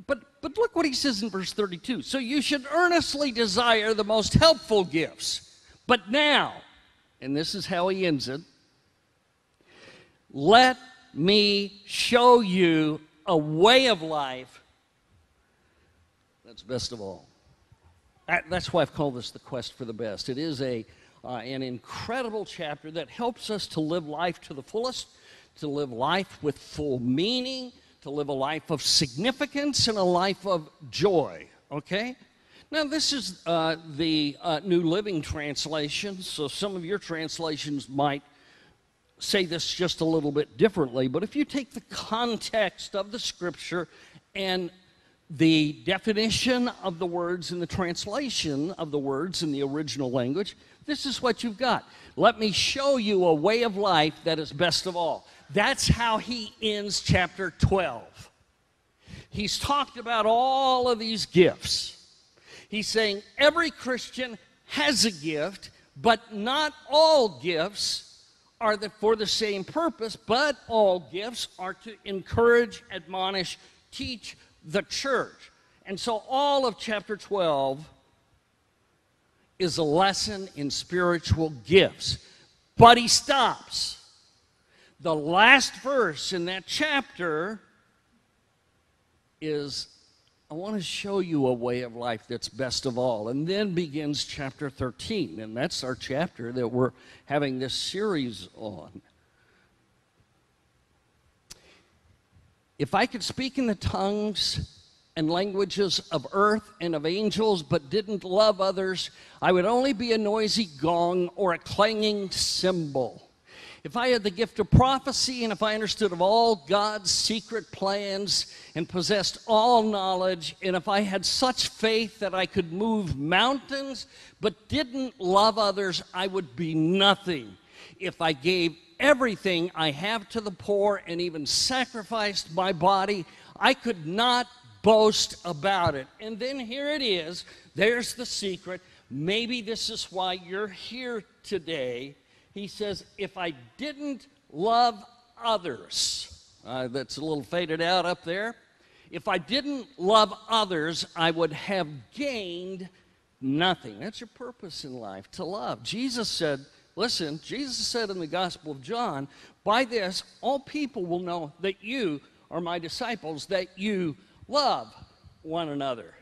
But look what he says in verse 32. So you should earnestly desire the most helpful gifts. But now, and this is how he ends it, let me show you a way of life that's best of all. That's why I've called this the quest for the best. It is an incredible chapter that helps us to live life to the fullest, to live life with full meaning, to live a life of significance and a life of joy, okay? Now, this is the New Living Translation, so some of your translations might say this just a little bit differently, but if you take the context of the Scripture and the definition of the words and the translation of the words in the original language, this is what you've got. Let me show you a way of life that is best of all. That's how he ends chapter 12. He's talked about all of these gifts. He's saying every Christian has a gift, but not all gifts are for the same purpose, but all gifts are to encourage, admonish, teach the church. And so all of chapter 12 is a lesson in spiritual gifts. But he stops. The last verse in that chapter is, I want to show you a way of life that's best of all. And then begins chapter 13. And that's our chapter that we're having this series on. If I could speak in the tongues and languages of earth and of angels, but didn't love others, I would only be a noisy gong or a clanging cymbal. If I had the gift of prophecy, and if I understood of all God's secret plans and possessed all knowledge, and if I had such faith that I could move mountains but didn't love others, I would be nothing. If I gave everything I have to the poor and even sacrificed my body, I could not boast about it. And then here it is. There's the secret. Maybe this is why you're here today. He says, if I didn't love others, that's a little faded out up there. If I didn't love others, I would have gained nothing. That's your purpose in life, to love. Jesus said, listen, Jesus said in the Gospel of John, by this, all people will know that you are my disciples, that you love one another.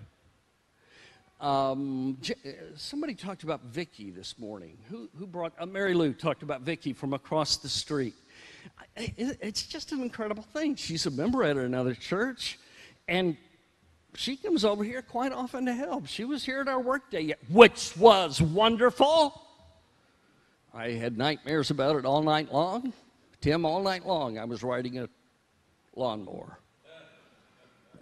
Somebody talked about Vicky this morning. Who brought, Mary Lou talked about Vicky from across the street. It's just an incredible thing. She's a member at another church, and she comes over here quite often to help. She was here at our workday, which was wonderful. I had nightmares about it all night long. Tim, all night long, I was riding a lawnmower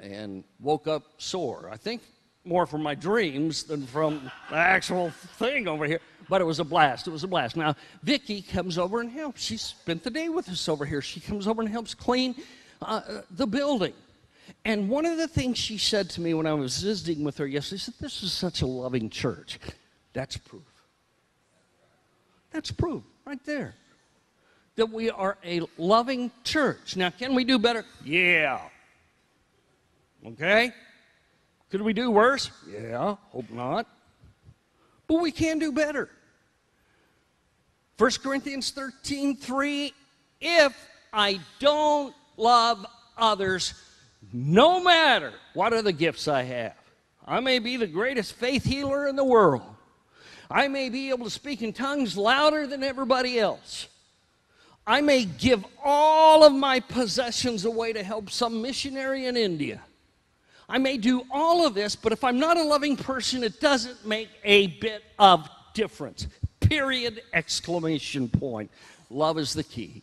and woke up sore. I think more from my dreams than from the actual thing over here. But it was a blast. It was a blast. Now, Vicky comes over and helps. She spent the day with us over here. She comes over and helps clean the building. And one of the things she said to me when I was visiting with her yesterday, she said, this is such a loving church. That's proof. That's proof right there that we are a loving church. Now, can we do better? Yeah. Okay? Could we do worse? Yeah, hope not. But we can do better. 1 Corinthians 13:3, if I don't love others, no matter what other gifts I have, I may be the greatest faith healer in the world. I may be able to speak in tongues louder than everybody else. I may give all of my possessions away to help some missionary in India. I may do all of this, but if I'm not a loving person, it doesn't make a bit of difference. Period, exclamation point. Love is the key.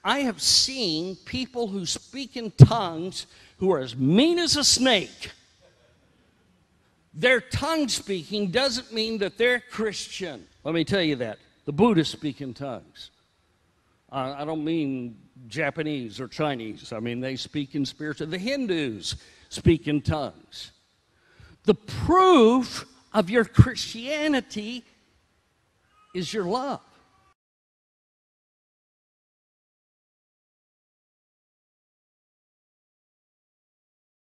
I have seen people who speak in tongues who are as mean as a snake. Their tongue speaking doesn't mean that they're Christian. Let me tell you that. The Buddhists speak in tongues. I don't mean Japanese or Chinese. I mean, they speak in spiritual. The Hindus speak in tongues. The proof of your Christianity is your love.